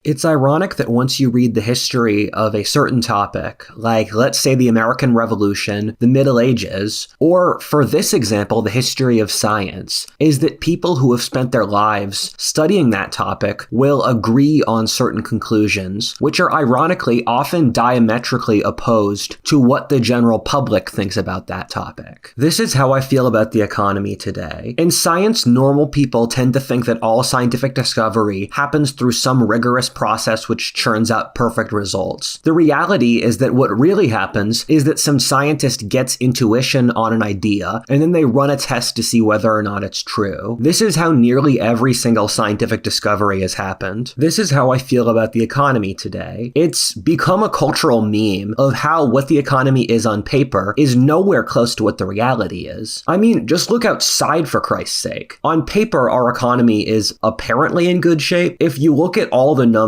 It's ironic that once you read the history of a certain topic, like let's say the American Revolution, the Middle Ages, or for this example, the history of science, is that people who have spent their lives studying that topic will agree on certain conclusions, which are ironically often diametrically opposed to what the general public thinks about that topic. This is how I feel about the economy today. In science, normal people tend to think that all scientific discovery happens through some rigorous process which churns out perfect results. The reality is that what really happens is that some scientist gets intuition on an idea, and then they run a test to see whether or not it's true. This is how nearly every single scientific discovery has happened. This is how I feel about the economy today. It's become a cultural meme of how what the economy is on paper is nowhere close to what the reality is. I mean, just look outside for Christ's sake. On paper, our economy is apparently in good shape. If you look at all the numbers,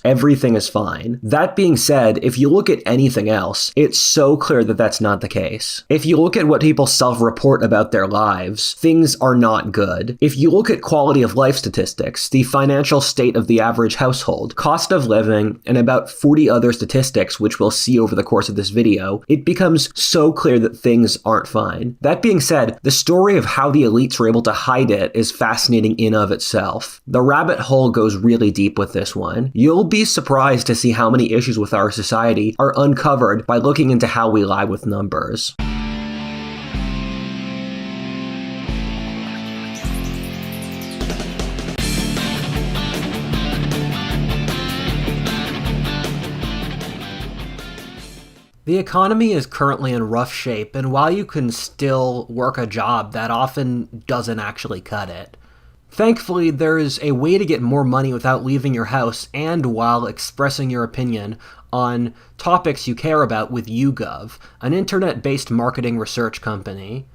everything is fine. That being said, if you look at anything else, it's so clear that that's not the case. If you look at what people self-report about their lives, things are not good. If you look at quality of life statistics, the financial state of the average household, cost of living, and about 40 other statistics, which we'll see over the course of this video, it becomes so clear that things aren't fine. That being said, the story of how the elites were able to hide it is fascinating in of itself. The rabbit hole goes really deep with this one. You'll be surprised to see how many issues with our society are uncovered by looking into how we lie with numbers. The economy is currently in rough shape, and while you can still work a job, that often doesn't actually cut it. Thankfully, there is a way to get more money without leaving your house and while expressing your opinion on topics you care about with YouGov, an internet-based marketing research company.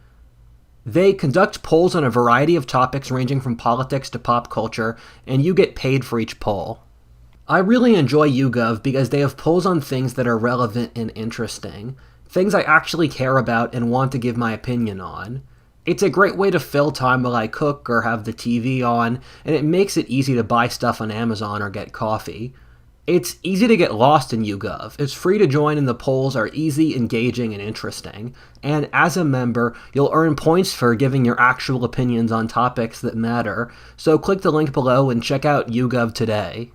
They conduct polls on a variety of topics ranging from politics to pop culture, and you get paid for each poll. I really enjoy YouGov because they have polls on things that are relevant and interesting, things I actually care about and want to give my opinion on. It's a great way to fill time while I cook or have the TV on, and it makes it easy to buy stuff on Amazon or get coffee. It's easy to get lost in YouGov. It's free to join and the polls are easy, engaging, and interesting. And as a member, you'll earn points for giving your actual opinions on topics that matter. So click the link below and check out YouGov today.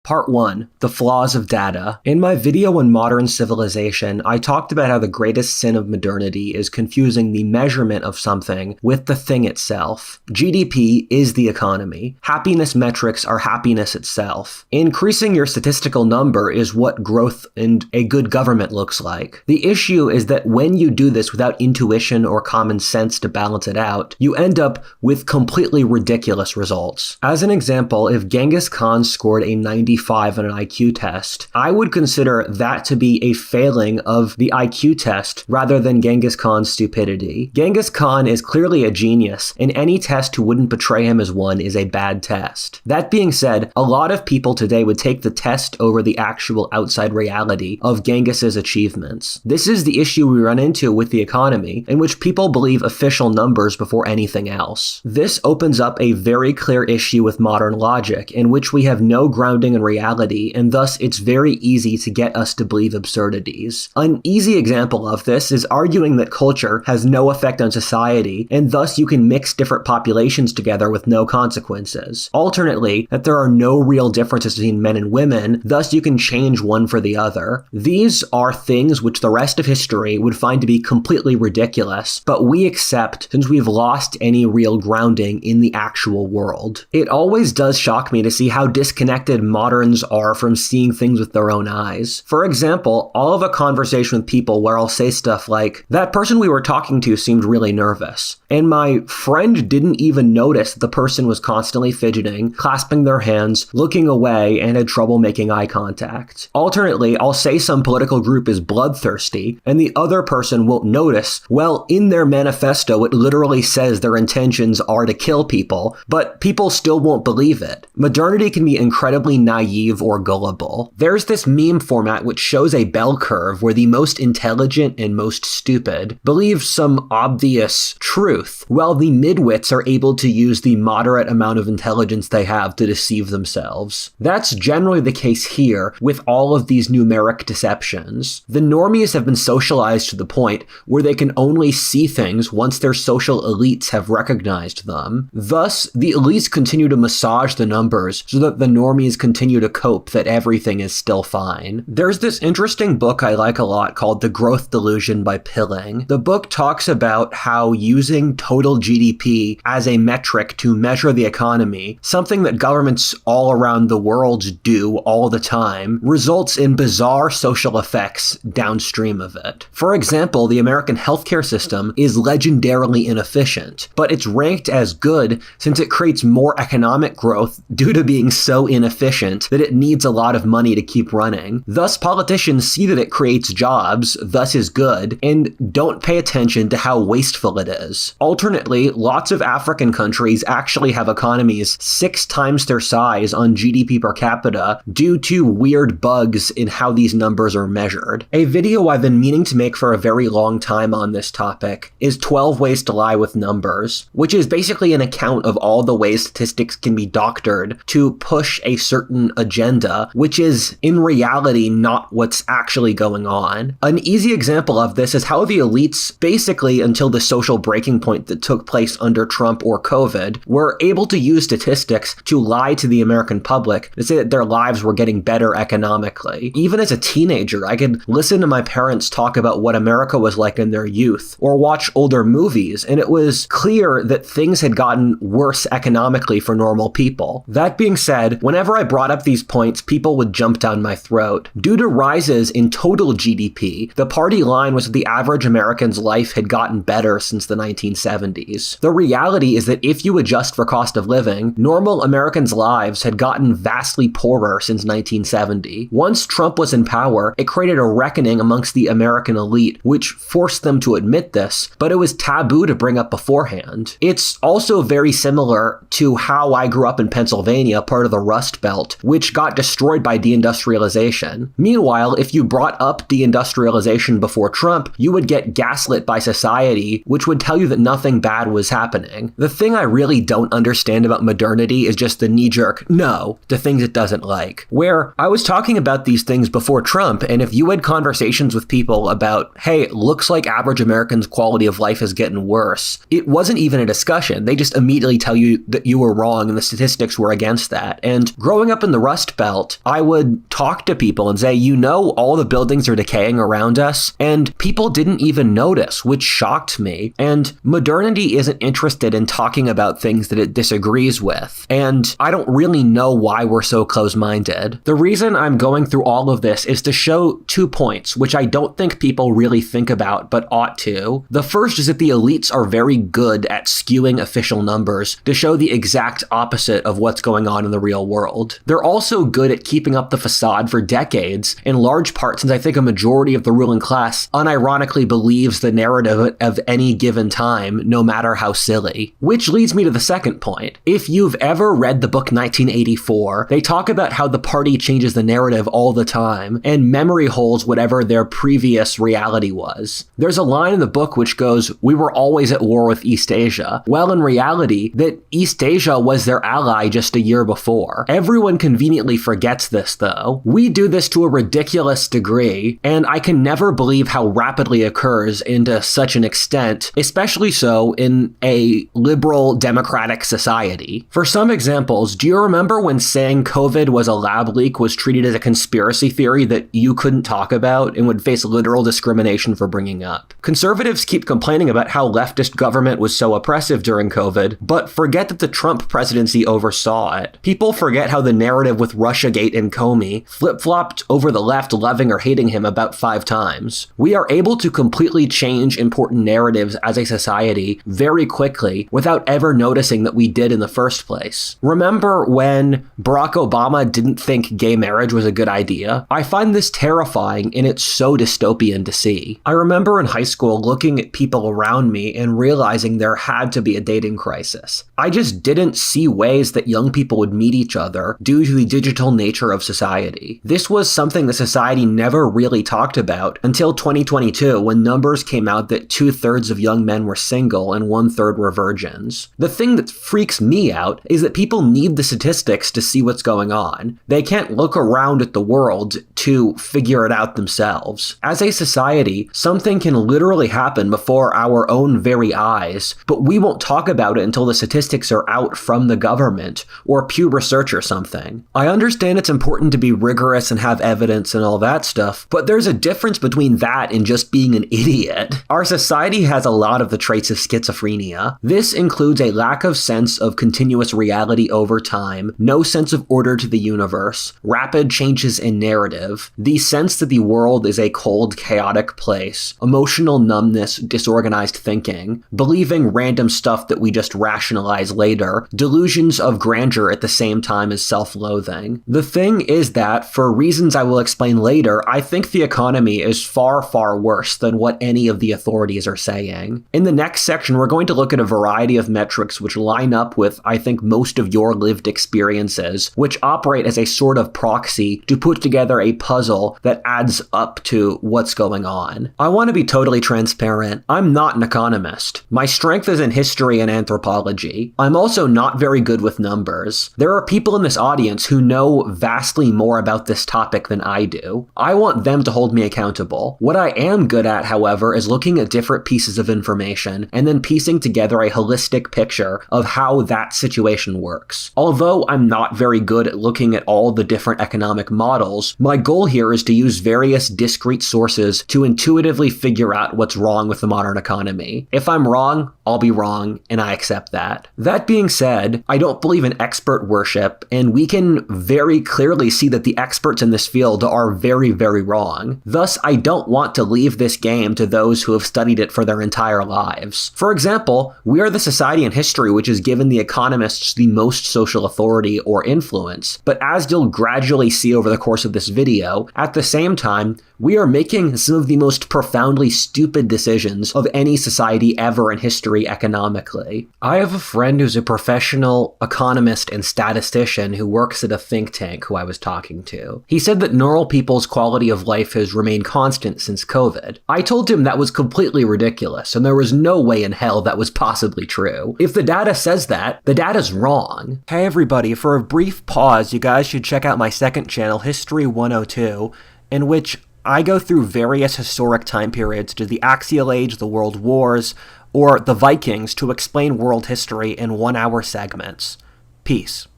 Part 1. The Flaws of Data. In my video on modern civilization, I talked about how the greatest sin of modernity is confusing the measurement of something with the thing itself. GDP is the economy. Happiness metrics are happiness itself. Increasing your statistical number is what growth and a good government looks like. The issue is that when you do this without intuition or common sense to balance it out, you end up with completely ridiculous results. As an example, if Genghis Khan scored a 95 on an IQ test, I would consider that to be a failing of the IQ test rather than Genghis Khan's stupidity. Genghis Khan is clearly a genius, and any test who wouldn't portray him as one is a bad test. That being said, a lot of people today would take the test over the actual outside reality of Genghis's achievements. This is the issue we run into with the economy, in which people believe official numbers before anything else. This opens up a very clear issue with modern logic, in which we have no grounding in reality, and thus it's very easy to get us to believe absurdities. An easy example of this is arguing that culture has no effect on society, and thus you can mix different populations together with no consequences. Alternately, that there are no real differences between men and women, thus you can change one for the other. These are things which the rest of history would find to be completely ridiculous, but we accept since we've lost any real grounding in the actual world. It always does shock me to see how disconnected moderns are from seeing things with their own eyes. For example, I'll have a conversation with people where I'll say stuff like, "That person we were talking to seemed really nervous," and my friend didn't even notice that the person was constantly fidgeting, clasping their hands, looking away, and had trouble making eye contact. Alternately, I'll say some political group is bloodthirsty, and the other person won't notice. Well, in their manifesto, it literally says their intentions are to kill people, but people still won't believe it. Modernity can be incredibly naive naive or gullible. There's this meme format which shows a bell curve where the most intelligent and most stupid believe some obvious truth, while the midwits are able to use the moderate amount of intelligence they have to deceive themselves. That's generally the case here with all of these numeric deceptions. The normies have been socialized to the point where they can only see things once their social elites have recognized them. Thus, the elites continue to massage the numbers so that the normies continue to cope that everything is still fine. There's this interesting book I like a lot called The Growth Delusion by Pilling. The book talks about how using total GDP as a metric to measure the economy, something that governments all around the world do all the time, results in bizarre social effects downstream of it. For example, the American healthcare system is legendarily inefficient, but it's ranked as good since it creates more economic growth due to being so inefficient that it needs a lot of money to keep running. Thus, politicians see that it creates jobs, thus is good, and don't pay attention to how wasteful it is. Alternately, lots of African countries actually have economies 6 times their size on GDP per capita due to weird bugs in how these numbers are measured. A video I've been meaning to make for a very long time on this topic is 12 Ways to Lie with Numbers, which is basically an account of all the ways statistics can be doctored to push a certain agenda, which is in reality not what's actually going on. An easy example of this is how the elites, basically until the social breaking point that took place under Trump or COVID, were able to use statistics to lie to the American public to say that their lives were getting better economically. Even as a teenager, I could listen to my parents talk about what America was like in their youth, or watch older movies, and it was clear that things had gotten worse economically for normal people. That being said, whenever I brought up these points, people would jump down my throat. Due to rises in total GDP, the party line was that the average American's life had gotten better since the 1970s. The reality is that if you adjust for cost of living, normal Americans' lives had gotten vastly poorer since 1970. Once Trump was in power, it created a reckoning amongst the American elite, which forced them to admit this, but it was taboo to bring up beforehand. It's also very similar to how I grew up in Pennsylvania, part of the Rust Belt, which got destroyed by deindustrialization. Meanwhile, if you brought up deindustrialization before Trump, you would get gaslit by society, which would tell you that nothing bad was happening. The thing I really don't understand about modernity is just the knee-jerk no to things it doesn't like. Where I was talking about these things before Trump, and if you had conversations with people about, hey, it looks like average Americans' quality of life is getting worse, it wasn't even a discussion. They just immediately tell you that you were wrong and the statistics were against that. And growing up in the Rust Belt, I would talk to people and say, you know, all the buildings are decaying around us, and people didn't even notice, which shocked me. And modernity isn't interested in talking about things that it disagrees with. And I don't really know why we're so close-minded. The reason I'm going through all of this is to show 2 points, which I don't think people really think about, but ought to. The first is that the elites are very good at skewing official numbers to show the exact opposite of what's going on in the real world. They're also good at keeping up the facade for decades, in large part since I think a majority of the ruling class unironically believes the narrative of any given time, no matter how silly. Which leads me to the second point. If you've ever read the book 1984, they talk about how the party changes the narrative all the time, and memory holds whatever their previous reality was. There's a line in the book which goes, "We were always at war with East Asia." Well, in reality, that East Asia was their ally just a year before. Everyone conveniently forgets this, though. We do this to a ridiculous degree, and I can never believe how rapidly it occurs and to such an extent, especially so in a liberal democratic society. For some examples, do you remember when saying COVID was a lab leak was treated as a conspiracy theory that you couldn't talk about and would face literal discrimination for bringing up? Conservatives keep complaining about how leftist government was so oppressive during COVID, but forget that the Trump presidency oversaw it. People forget how the narrative with Russiagate and Comey flip-flopped over the left loving or hating him about 5 times. We are able to completely change important narratives as a society very quickly without ever noticing that we did in the first place. Remember when Barack Obama didn't think gay marriage was a good idea? I find this terrifying, and it's so dystopian to see. I remember in high school looking at people around me and realizing there had to be a dating crisis. I just didn't see ways that young people would meet each other due to to the digital nature of society. This was something that society never really talked about until 2022, when numbers came out that 2/3 of young men were single and 1/3 were virgins. The thing that freaks me out is that people need the statistics to see what's going on. They can't look around at the world to figure it out themselves. As a society, something can literally happen before our own very eyes, but we won't talk about it until the statistics are out from the government or Pew Research or something. I understand it's important to be rigorous and have evidence and all that stuff, but there's a difference between that and just being an idiot. Our society has a lot of the traits of schizophrenia. This includes a lack of sense of continuous reality over time, no sense of order to the universe, rapid changes in narrative, the sense that the world is a cold, chaotic place, emotional numbness, disorganized thinking, believing random stuff that we just rationalize later, delusions of grandeur at the same time as self-loathing. The thing is that, for reasons I will explain later, I think the economy is far, far worse than what any of the authorities are saying. In the next section, we're going to look at a variety of metrics which line up with, I think, most of your lived experiences, which operate as a sort of proxy to put together a puzzle that adds up to what's going on. I want to be totally transparent. I'm not an economist. My strength is in history and anthropology. I'm also not very good with numbers. There are people in this audience who know vastly more about this topic than I do. I want them to hold me accountable. What I am good at, however, is looking at different pieces of information and then piecing together a holistic picture of how that situation works. Although I'm not very good at looking at all the different economic models, my goal here is to use various discrete sources to intuitively figure out what's wrong with the modern economy. If I'm wrong, I'll be wrong, and I accept that. That being said, I don't believe in expert worship, and we can very clearly see that the experts in this field are very, very wrong. Thus, I don't want to leave this game to those who have studied it for their entire lives. For example, we are the society in history which has given the economists the most social authority or influence, but as you'll gradually see over the course of this video, at the same time, we are making some of the most profoundly stupid decisions of any society ever in history economically. I have a friend who's a professional economist and statistician who works at a think tank who I was talking to. He said that normal people's quality of life has remained constant since COVID. I told him that was completely ridiculous, and there was no way in hell that was possibly true. If the data says that, the data's wrong. Hey everybody, for a brief pause, you guys should check out my second channel, History 102, in which I go through various historic time periods to the Axial Age, the World Wars, or the Vikings to explain world history in 1-hour segments. Peace.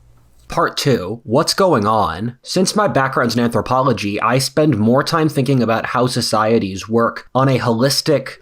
Part 2. What's going on? Since my background's in anthropology, I spend more time thinking about how societies work on a holistic,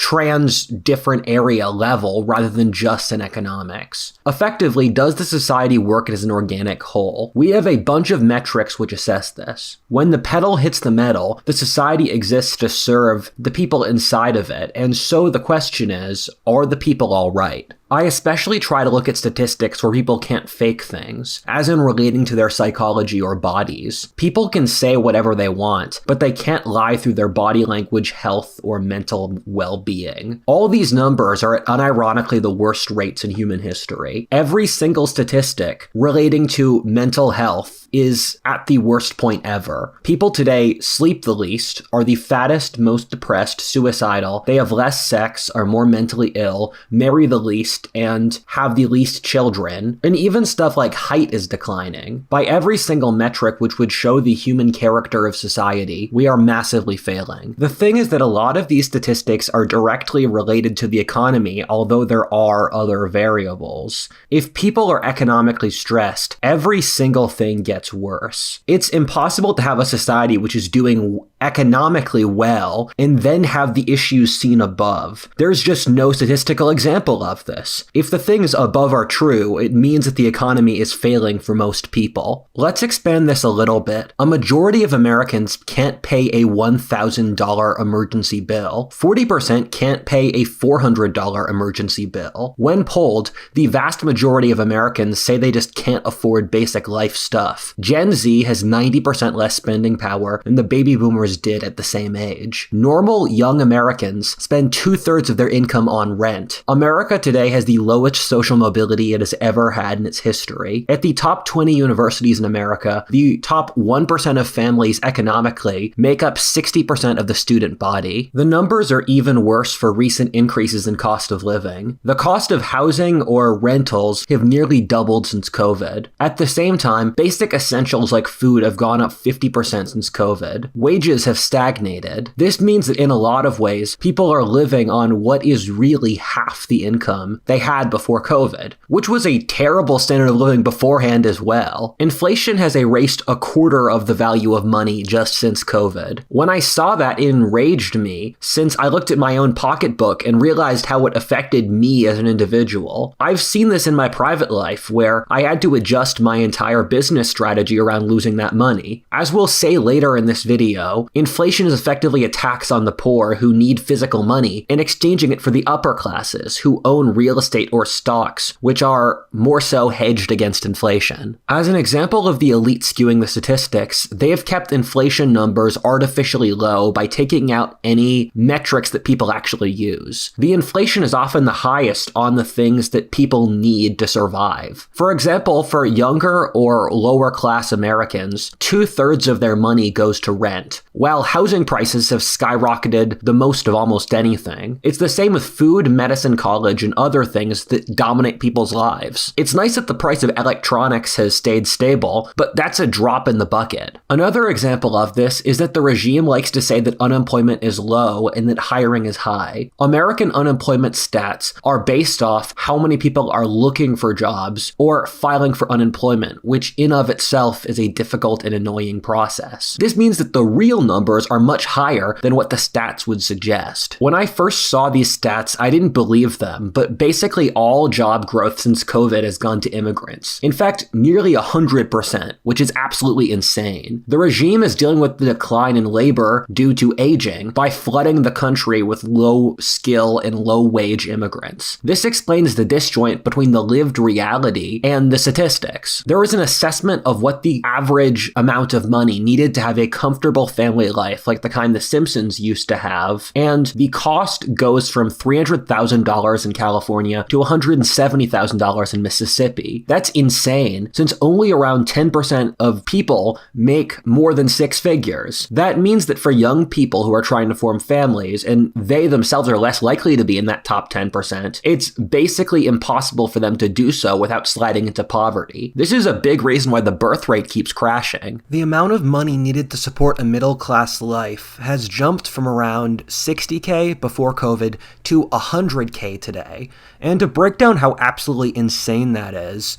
different area level rather than just in economics. Effectively, does the society work as an organic whole? We have a bunch of metrics which assess this. When the pedal hits the metal, the society exists to serve the people inside of it, and so the question is, are the people all right? I especially try to look at statistics where people can't fake things, as in relating to their psychology or bodies. People can say whatever they want, but they can't lie through their body language, health, or mental well-being. All these numbers are at unironically the worst rates in human history. Every single statistic relating to mental health is at the worst point ever. People today sleep the least, are the fattest, most depressed, suicidal, they have less sex, are more mentally ill, marry the least, and have the least children, and even stuff like height is declining. By every single metric which would show the human character of society, we are massively failing. The thing is that a lot of these statistics are directly related to the economy, although there are other variables. If people are economically stressed, every single thing gets worse. It's impossible to have a society which is doing economically well and then have the issues seen above. There's just no statistical example of this. If the things above are true, it means that the economy is failing for most people. Let's expand this a little bit. A majority of Americans can't pay a $1,000 emergency bill. 40% can't pay a $400 emergency bill. When polled, the vast majority of Americans say they just can't afford basic life stuff. Gen Z has 90% less spending power than the baby boomers others did at the same age. Normal young Americans spend 2/3 of their income on rent. America today has the lowest social mobility it has ever had in its history. At the top 20 universities in America, the top 1% of families economically make up 60% of the student body. The numbers are even worse for recent increases in cost of living. The cost of housing or rentals have nearly doubled since COVID. At the same time, basic essentials like food have gone up 50% since COVID. Wages have stagnated. This means that in a lot of ways, people are living on what is really half the income they had before COVID, which was a terrible standard of living beforehand as well. Inflation has erased a quarter of the value of money just since COVID. When I saw that, it enraged me, since I looked at my own pocketbook and realized how it affected me as an individual. I've seen this in my private life, where I had to adjust my entire business strategy around losing that money. As we'll say later in this video, inflation is effectively a tax on the poor who need physical money and exchanging it for the upper classes who own real estate or stocks, which are more so hedged against inflation. As an example of the elite skewing the statistics, they have kept inflation numbers artificially low by taking out any metrics that people actually use. The inflation is often the highest on the things that people need to survive. For example, for younger or lower class Americans, 2/3 of their money goes to rent, while housing prices have skyrocketed the most of almost anything. It's the same with food, medicine, college, and other things that dominate people's lives. It's nice that the price of electronics has stayed stable, but that's a drop in the bucket. Another example of this is that the regime likes to say that unemployment is low and that hiring is high. American unemployment stats are based off how many people are looking for jobs or filing for unemployment, which in of itself is a difficult and annoying process. This means that the real numbers are much higher than what the stats would suggest. When I first saw these stats, I didn't believe them, but basically all job growth since COVID has gone to immigrants. In fact, nearly 100%, which is absolutely insane. The regime is dealing with the decline in labor due to aging by flooding the country with low skill and low wage immigrants. This explains the disjoint between the lived reality and the statistics. There was an assessment of what the average amount of money needed to have a comfortable family life, like the kind the Simpsons used to have, and the cost goes from $300,000 in California to $170,000 in Mississippi. That's insane, since only around 10% of people make more than six figures. That means that for young people who are trying to form families, and they themselves are less likely to be in that top 10%, it's basically impossible for them to do so without sliding into poverty. This is a big reason why the birth rate keeps crashing. The amount of money needed to support a middle-class life has jumped from around $60K before COVID to $100K today. And to break down how absolutely insane that is,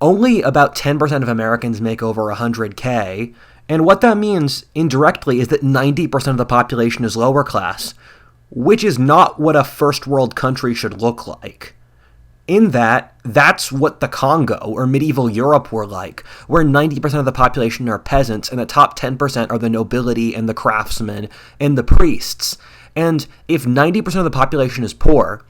only about 10% of Americans make over $100K, and what that means indirectly is that 90% of the population is lower class, which is not what a first world country should look like. In that's what the Congo or medieval Europe were like, where 90% of the population are peasants and the top 10% are the nobility and the craftsmen and the priests. And if 90% of the population is poor,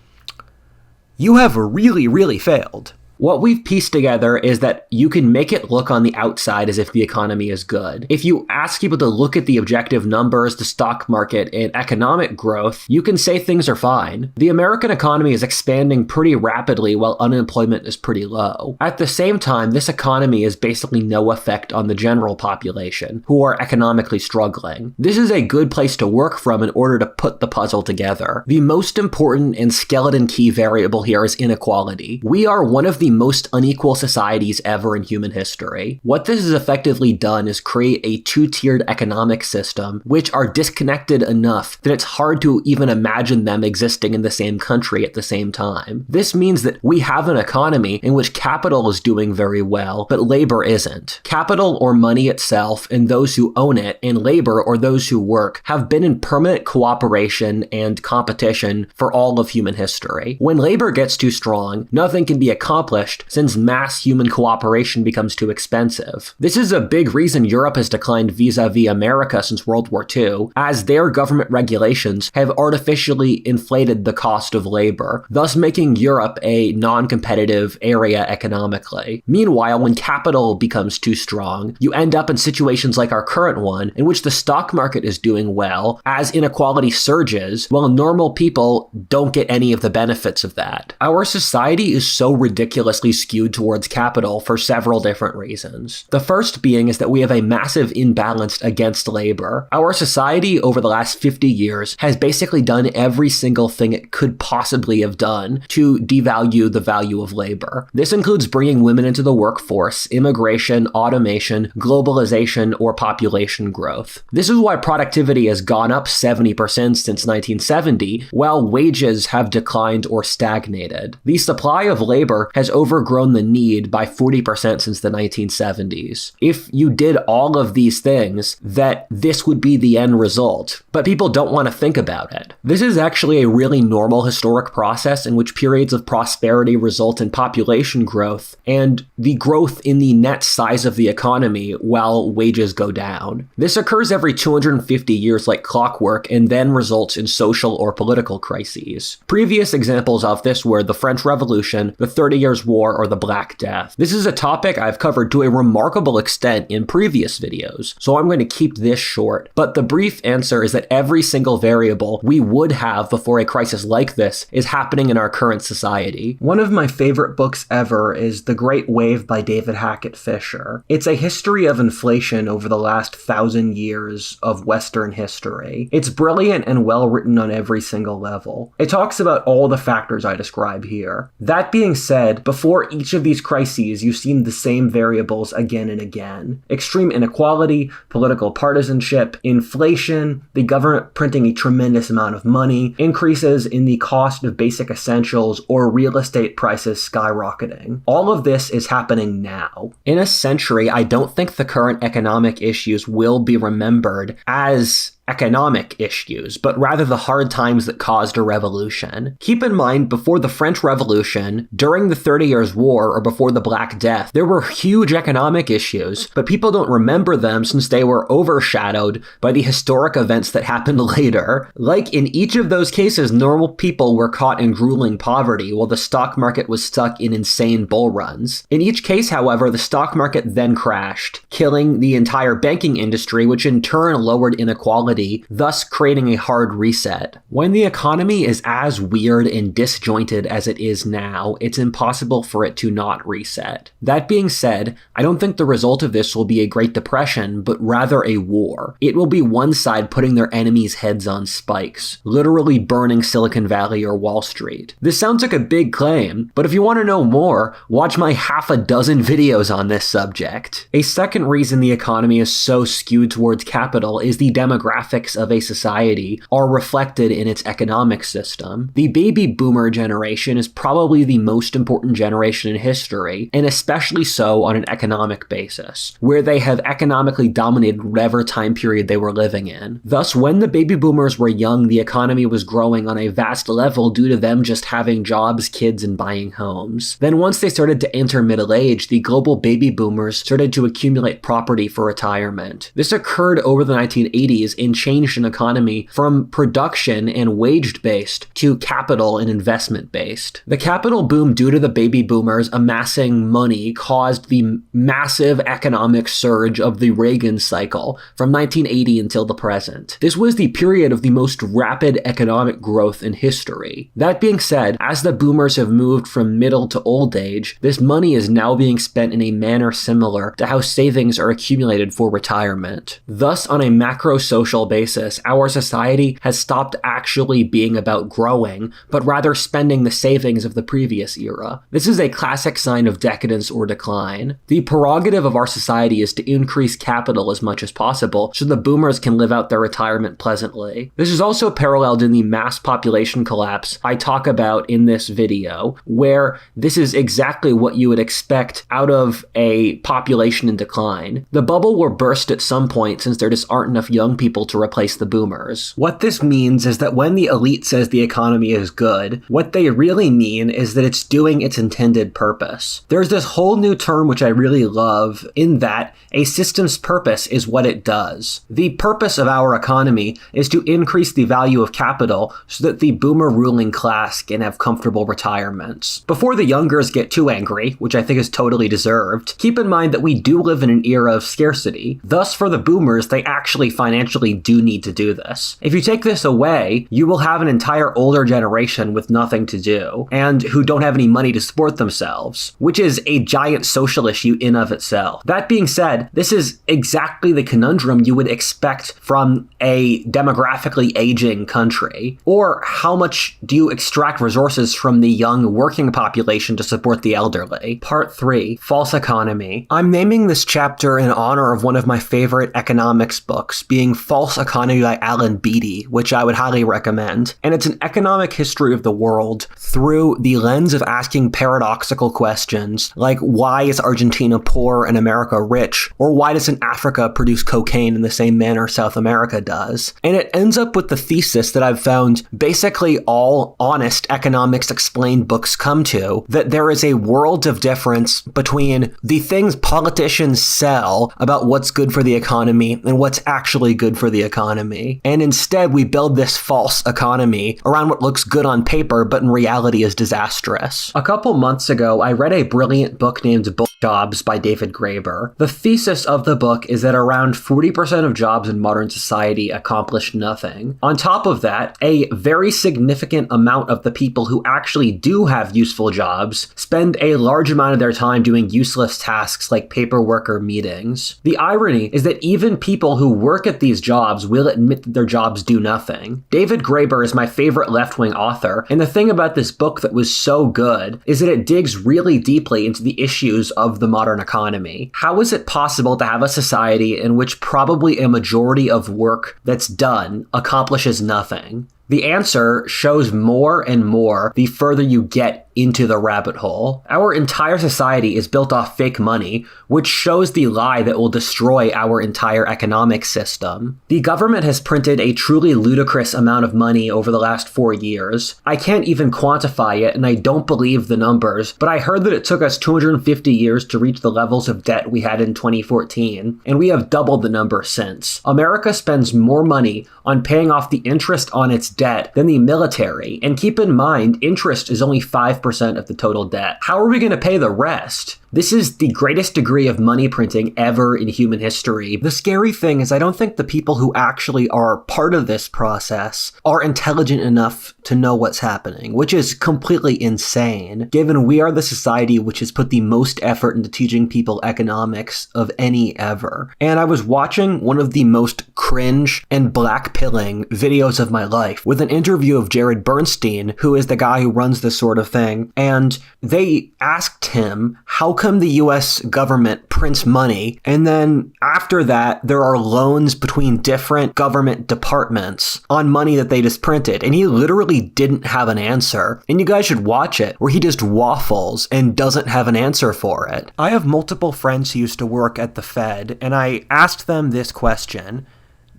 you have really, really failed. What we've pieced together is that you can make it look on the outside as if the economy is good. If you ask people to look at the objective numbers, the stock market, and economic growth, you can say things are fine. The American economy is expanding pretty rapidly while unemployment is pretty low. At the same time, this economy has basically no effect on the general population, who are economically struggling. This is a good place to work from in order to put the puzzle together. The most important and skeleton key variable here is inequality. We are one of the most unequal societies ever in human history. What this has effectively done is create a two-tiered economic system which are disconnected enough that it's hard to even imagine them existing in the same country at the same time. This means that we have an economy in which capital is doing very well, but labor isn't. Capital or money itself and those who own it, and labor or those who work, have been in permanent cooperation and competition for all of human history. When labor gets too strong, nothing can be accomplished accomplished since mass human cooperation becomes too expensive. This is a big reason Europe has declined vis-a-vis America since World War II, as their government regulations have artificially inflated the cost of labor, thus making Europe a non-competitive area economically. Meanwhile, when capital becomes too strong, you end up in situations like our current one, in which the stock market is doing well, as inequality surges, while normal people don't get any of the benefits of that. Our society is so ridiculously skewed towards capital for several different reasons. The first being is that we have a massive imbalance against labor. Our society over the last 50 years has basically done every single thing it could possibly have done to devalue the value of labor. This includes bringing women into the workforce, immigration, automation, globalization, or population growth. This is why productivity has gone up 70% since 1970, while wages have declined or stagnated. The supply of labor has overgrown the need by 40% since the 1970s. If you did all of these things, that this would be the end result, but people don't want to think about it. This is actually a really normal historic process in which periods of prosperity result in population growth and the growth in the net size of the economy while wages go down. This occurs every 250 years like clockwork and then results in social or political crises. Previous examples of this were the French Revolution, the 30 Years' War, or the Black Death. This is a topic I've covered to a remarkable extent in previous videos, so I'm going to keep this short. But the brief answer is that every single variable we would have before a crisis like this is happening in our current society. One of my favorite books ever is The Great Wave by David Hackett Fischer. It's a history of inflation over the last 1,000 years of Western history. It's brilliant and well written on every single level. It talks about all the factors I describe here. That being said, before each of these crises, you've seen the same variables again and again. Extreme inequality, political partisanship, inflation, the government printing a tremendous amount of money, increases in the cost of basic essentials, or real estate prices skyrocketing. All of this is happening now. In a century, I don't think the current economic issues will be remembered as economic issues, but rather the hard times that caused a revolution. Keep in mind, before the French Revolution, during the 30 Years' War, or before the Black Death, there were huge economic issues, but people don't remember them since they were overshadowed by the historic events that happened later. Like in each of those cases, normal people were caught in grueling poverty, while the stock market was stuck in insane bull runs. In each case, however, the stock market then crashed, killing the entire banking industry, which in turn lowered inequality, thus creating a hard reset. When the economy is as weird and disjointed as it is now, it's impossible for it to not reset. That being said, I don't think the result of this will be a Great Depression, but rather a war. It will be one side putting their enemies' heads on spikes, literally burning Silicon Valley or Wall Street. This sounds like a big claim, but if you want to know more, watch my half a dozen videos on this subject. A second reason the economy is so skewed towards capital is the demographics of a society are reflected in its economic system. The baby boomer generation is probably the most important generation in history, and especially so on an economic basis, where they have economically dominated whatever time period they were living in. Thus, when the baby boomers were young, the economy was growing on a vast level due to them just having jobs, kids, and buying homes. Then once they started to enter middle age, the global baby boomers started to accumulate property for retirement. This occurred over the 1980s and changed an economy from production and wage-based to capital and investment-based. The capital boom due to the baby boomers amassing money caused the massive economic surge of the Reagan cycle from 1980 until the present. This was the period of the most rapid economic growth in history. That being said, as the boomers have moved from middle to old age, this money is now being spent in a manner similar to how savings are accumulated for retirement. Thus, on a macro-social basis, our society has stopped actually being about growing, but rather spending the savings of the previous era. This is a classic sign of decadence or decline. The prerogative of our society is to increase capital as much as possible so the boomers can live out their retirement pleasantly. This is also paralleled in the mass population collapse I talk about in this video, where this is exactly what you would expect out of a population in decline. The bubble will burst at some point since there just aren't enough young people to to replace the boomers. What this means is that when the elite says the economy is good, what they really mean is that it's doing its intended purpose. There's this whole new term which I really love, in that a system's purpose is what it does. The purpose of our economy is to increase the value of capital so that the boomer ruling class can have comfortable retirements. Before the youngers get too angry, which I think is totally deserved, keep in mind that we do live in an era of scarcity. Thus, for the boomers, they actually financially do need to do this. If you take this away, you will have an entire older generation with nothing to do, and who don't have any money to support themselves, which is a giant social issue in of itself. That being said, this is exactly the conundrum you would expect from a demographically aging country. Or how much do you extract resources from the young working population to support the elderly? Part 3, False Economy. I'm naming this chapter in honor of one of my favorite economics books, being False Economy by Alan Beattie, which I would highly recommend. And it's an economic history of the world through the lens of asking paradoxical questions, like why is Argentina poor and America rich? Or why doesn't Africa produce cocaine in the same manner South America does? And it ends up with the thesis that I've found basically all honest economics explained books come to, that there is a world of difference between the things politicians sell about what's good for the economy and what's actually good for the economy. And instead, we build this false economy around what looks good on paper, but in reality is disastrous. A couple months ago, I read a brilliant book named Jobs by David Graeber. The thesis of the book is that around 40% of jobs in modern society accomplish nothing. On top of that, a very significant amount of the people who actually do have useful jobs spend a large amount of their time doing useless tasks like paperwork or meetings. The irony is that even people who work at these jobs will admit that their jobs do nothing. David Graeber is my favorite left-wing author, and the thing about this book that was so good is that it digs really deeply into the issues of the modern economy. How is it possible to have a society in which probably a majority of work that's done accomplishes nothing? The answer shows more and more the further you get into the rabbit hole. Our entire society is built off fake money, which shows the lie that will destroy our entire economic system. The government has printed a truly ludicrous amount of money over the last 4 years. I can't even quantify it, and I don't believe the numbers, but I heard that it took us 250 years to reach the levels of debt we had in 2014, and we have doubled the number since. America spends more money on paying off the interest on its debt than the military, and keep in mind, interest is only 5% of the total debt. How are we going to pay the rest? This is the greatest degree of money printing ever in human history. The scary thing is I don't think the people who actually are part of this process are intelligent enough to know what's happening, which is completely insane, given we are the society which has put the most effort into teaching people economics of any ever. And I was watching one of the most cringe and black-pilling videos of my life with an interview of Jared Bernstein, who is the guy who runs this sort of thing, and they asked him, how come the US government prints money, and then after that there are loans between different government departments on money that they just printed? And he literally didn't have an answer. And you guys should watch it, where he just waffles and doesn't have an answer for it. I have multiple friends who used to work at the Fed, and I asked them this question: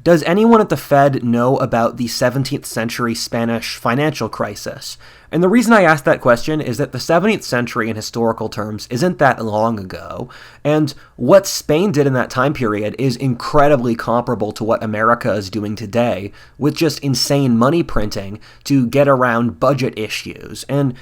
does anyone at the Fed know about the 17th century Spanish financial crisis? And the reason I asked that question is that the 17th century in historical terms isn't that long ago, and what Spain did in that time period is incredibly comparable to what America is doing today, with just insane money printing to get around budget issues. And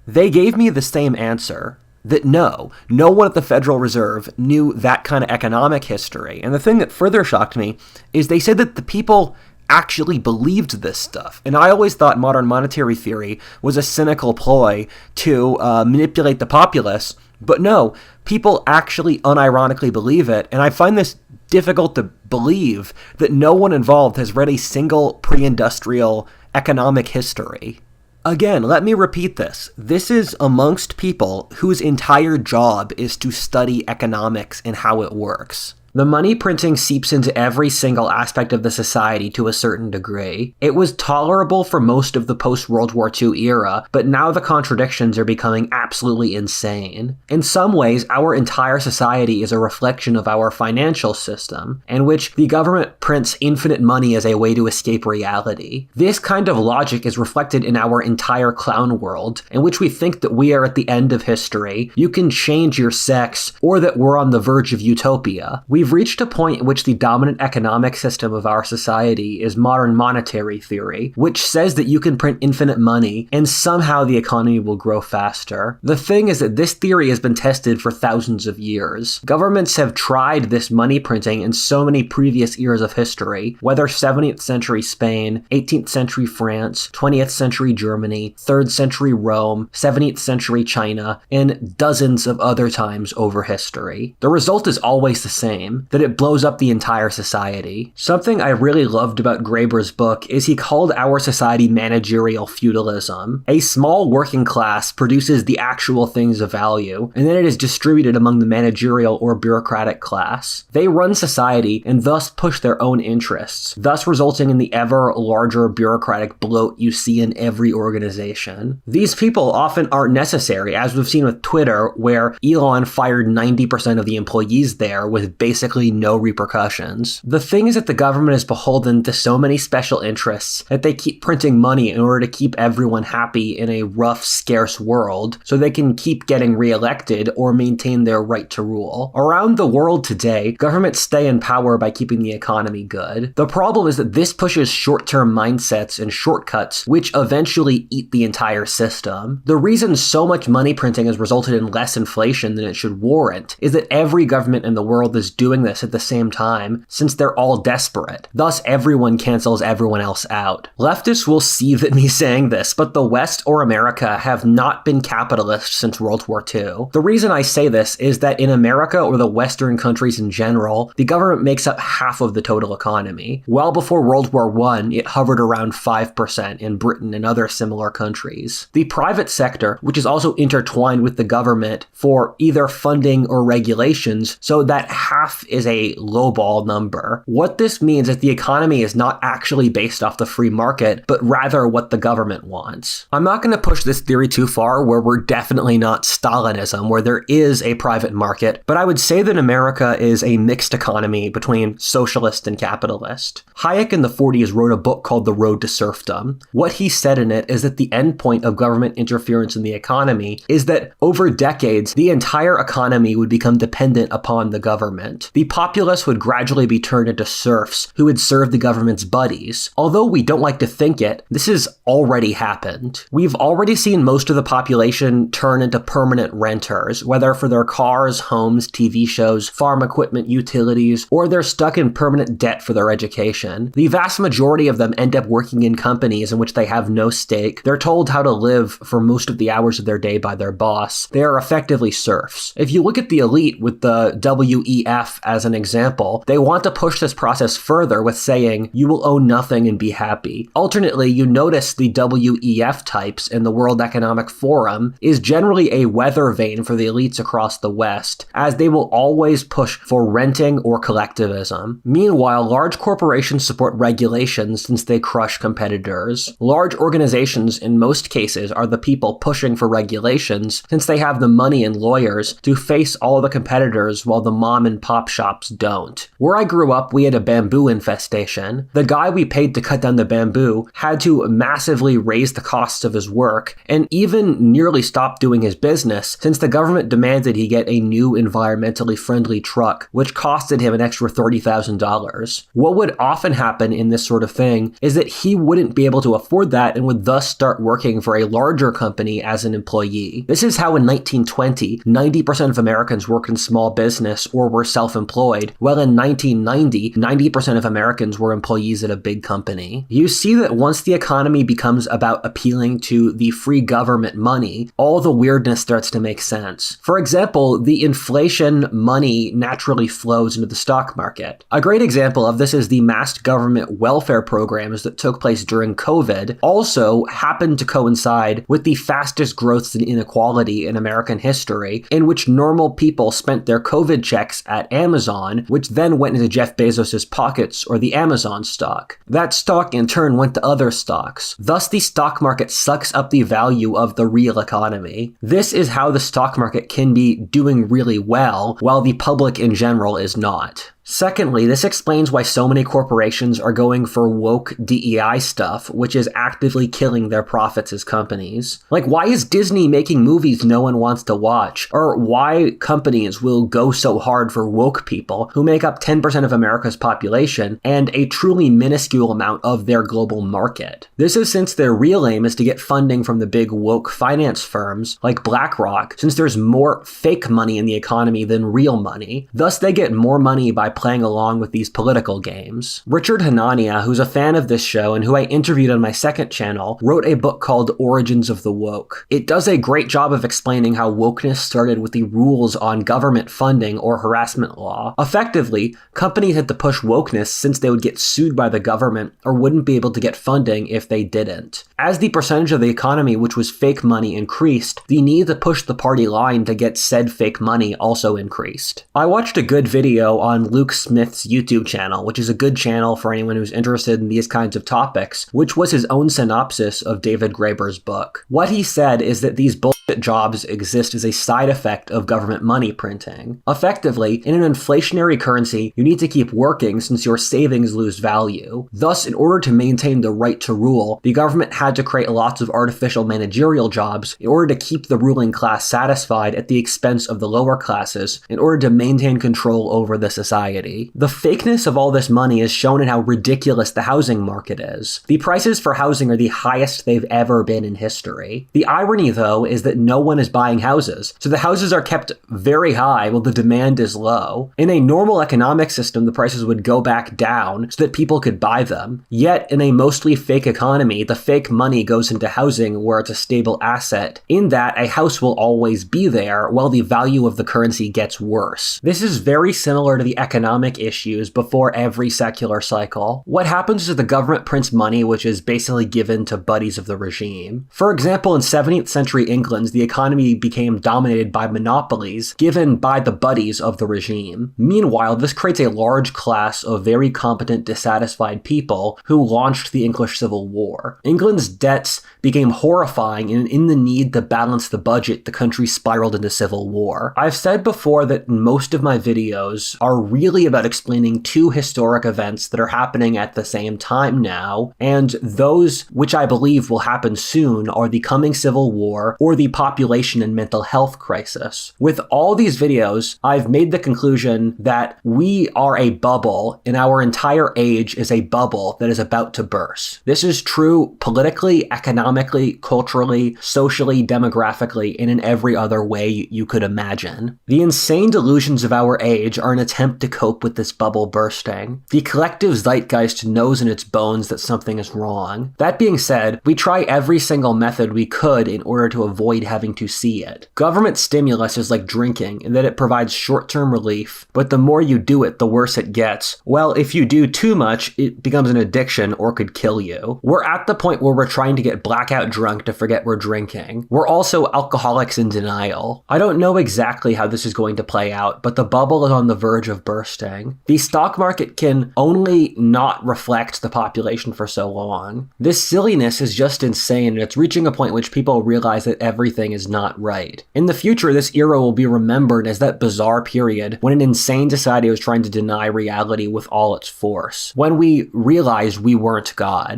they gave me the same answer, that no one at the Federal Reserve knew that kind of economic history. And the thing that further shocked me is they said that the people actually believed this stuff. And I always thought modern monetary theory was a cynical ploy to manipulate the populace, but no, people actually unironically believe it. And I find this difficult to believe that no one involved has read a single pre-industrial economic history. Again, let me repeat this. This is amongst people whose entire job is to study economics and how it works. The money printing seeps into every single aspect of the society to a certain degree. It was tolerable for most of the post-World War II era, but now the contradictions are becoming absolutely insane. In some ways, our entire society is a reflection of our financial system, in which the government prints infinite money as a way to escape reality. This kind of logic is reflected in our entire clown world, in which we think that we are at the end of history, you can change your sex, or that we're on the verge of utopia. We've reached a point in which the dominant economic system of our society is modern monetary theory, which says that you can print infinite money and somehow the economy will grow faster. The thing is that this theory has been tested for thousands of years. Governments have tried this money printing in so many previous eras of history, whether 17th century Spain, 18th century France, 20th century Germany, 3rd century Rome, 17th century China, and dozens of other times over history. The result is always the same, that it blows up the entire society. Something I really loved about Graeber's book is he called our society managerial feudalism. A small working class produces the actual things of value, and then it is distributed among the managerial or bureaucratic class. They run society and thus push their own interests, thus resulting in the ever larger bureaucratic bloat you see in every organization. These people often aren't necessary, as we've seen with Twitter, where Elon fired 90% of the employees there with basically no repercussions. The thing is that the government is beholden to so many special interests that they keep printing money in order to keep everyone happy in a rough, scarce world, so they can keep getting reelected or maintain their right to rule. Around the world today, governments stay in power by keeping the economy good. The problem is that this pushes short-term mindsets and shortcuts, which eventually eat the entire system. The reason so much money printing has resulted in less inflation than it should warrant is that every government in the world is doing this at the same time, since they're all desperate. Thus, everyone cancels everyone else out. Leftists will seethe at me saying this, but the West or America have not been capitalist since World War II. The reason I say this is that in America or the Western countries in general, the government makes up half of the total economy. Well before World War I, it hovered around 5% in Britain and other similar countries. The private sector, which is also intertwined with the government for either funding or regulations, so that half is a lowball number. What this means is the economy is not actually based off the free market, but rather what the government wants. I'm not going to push this theory too far where we're definitely not Stalinism, where there is a private market, but I would say that America is a mixed economy between socialist and capitalist. Hayek in the 40s wrote a book called The Road to Serfdom. What he said in it is that the end point of government interference in the economy is that over decades, the entire economy would become dependent upon the government. The populace would gradually be turned into serfs who would serve the government's buddies. Although we don't like to think it, this has already happened. We've already seen most of the population turn into permanent renters, whether for their cars, homes, TV shows, farm equipment, utilities, or they're stuck in permanent debt for their education. The vast majority of them end up working in companies in which they have no stake. They're told how to live for most of the hours of their day by their boss. They are effectively serfs. If you look at the elite with the WEF as an example, they want to push this process further with saying, you will own nothing and be happy. Alternately, you notice the WEF types in the World Economic Forum is generally a weather vane for the elites across the West, as they will always push for renting or collectivism. Meanwhile, large corporations support regulations since they crush competitors. Large organizations, in most cases, are the people pushing for regulations since they have the money and lawyers to face all the competitors while the mom and pop shops don't. Where I grew up, we had a bamboo infestation. The guy we paid to cut down the bamboo had to massively raise the costs of his work and even nearly stop doing his business since the government demanded he get a new environmentally friendly truck, which costed him an extra $30,000. What would often happen in this sort of thing is that he wouldn't be able to afford that and would thus start working for a larger company as an employee. This is how in 1920, 90% of Americans worked in small business or were self-employed, while in 1990, 90% of Americans were employees at a big company. You see that once the economy becomes about appealing to the free government money, all the weirdness starts to make sense. For example, the inflation money naturally flows into the stock market. A great example of this is the mass government welfare programs that took place during COVID also happened to coincide with the fastest growths in inequality in American history, in which normal people spent their COVID checks at at Amazon, which then went into Jeff Bezos' pockets or the Amazon stock. That stock in turn went to other stocks. Thus, the stock market sucks up the value of the real economy. This is how the stock market can be doing really well, while the public in general is not. Secondly, this explains why so many corporations are going for woke DEI stuff, which is actively killing their profits as companies. Like, why is Disney making movies no one wants to watch? Or why companies will go so hard for woke people who make up 10% of America's population and a truly minuscule amount of their global market? This is since their real aim is to get funding from the big woke finance firms like BlackRock, since there's more fake money in the economy than real money. Thus, they get more money by playing along with these political games. Richard Hanania, who's a fan of this show and who I interviewed on my second channel, wrote a book called Origins of the Woke. It does a great job of explaining how wokeness started with the rules on government funding or harassment law. Effectively, companies had to push wokeness since they would get sued by the government or wouldn't be able to get funding if they didn't. As the percentage of the economy which was fake money increased, the need to push the party line to get said fake money also increased. I watched a good video on Luke Smith's YouTube channel, which is a good channel for anyone who's interested in these kinds of topics, which was his own synopsis of David Graeber's book. What he said is that these bullshit jobs exist as a side effect of government money printing. Effectively, in an inflationary currency, you need to keep working since your savings lose value. Thus, in order to maintain the right to rule, the government had to create lots of artificial managerial jobs in order to keep the ruling class satisfied at the expense of the lower classes in order to maintain control over the society. The fakeness of all this money is shown in how ridiculous the housing market is. The prices for housing are the highest they've ever been in history. The irony, though, is that no one is buying houses, so the houses are kept very high while the demand is low. In a normal economic system, the prices would go back down so that people could buy them. Yet, in a mostly fake economy, the fake money goes into housing where it's a stable asset, in that a house will always be there while the value of the currency gets worse. This is very similar to the economic issues before every secular cycle. What happens is the government prints money which is basically given to buddies of the regime. For example, in 17th century England, the economy became dominated by monopolies given by the buddies of the regime. Meanwhile, this creates a large class of very competent, dissatisfied people who launched the English Civil War. England's debts became horrifying, and in the need to balance the budget, the country spiraled into civil war. I've said before that most of my videos are really about explaining two historic events that are happening at the same time now, and those which I believe will happen soon are the coming civil war or the population and mental health crisis. With all these videos, I've made the conclusion that we are a bubble, and our entire age is a bubble that is about to burst. This is true politically, economically, culturally, socially, demographically, and in every other way you could imagine. The insane delusions of our age are an attempt to cope with this bubble bursting. The collective zeitgeist knows in its bones that something is wrong. That being said, we try every single method we could in order to avoid having to see it. Government stimulus is like drinking in that it provides short-term relief, but the more you do it, the worse it gets. Well, if you do too much, it becomes an addiction or could kill you. We're at the point where we're trying to get blackout drunk to forget we're drinking. We're also alcoholics in denial. I don't know exactly how this is going to play out, but the bubble is on the verge of bursting. The stock market can only not reflect the population for so long. This silliness is just insane, and it's reaching a point in which people realize that everything is not right. In the future, this era will be remembered as that bizarre period when an insane society was trying to deny reality with all its force, when we realized we weren't God.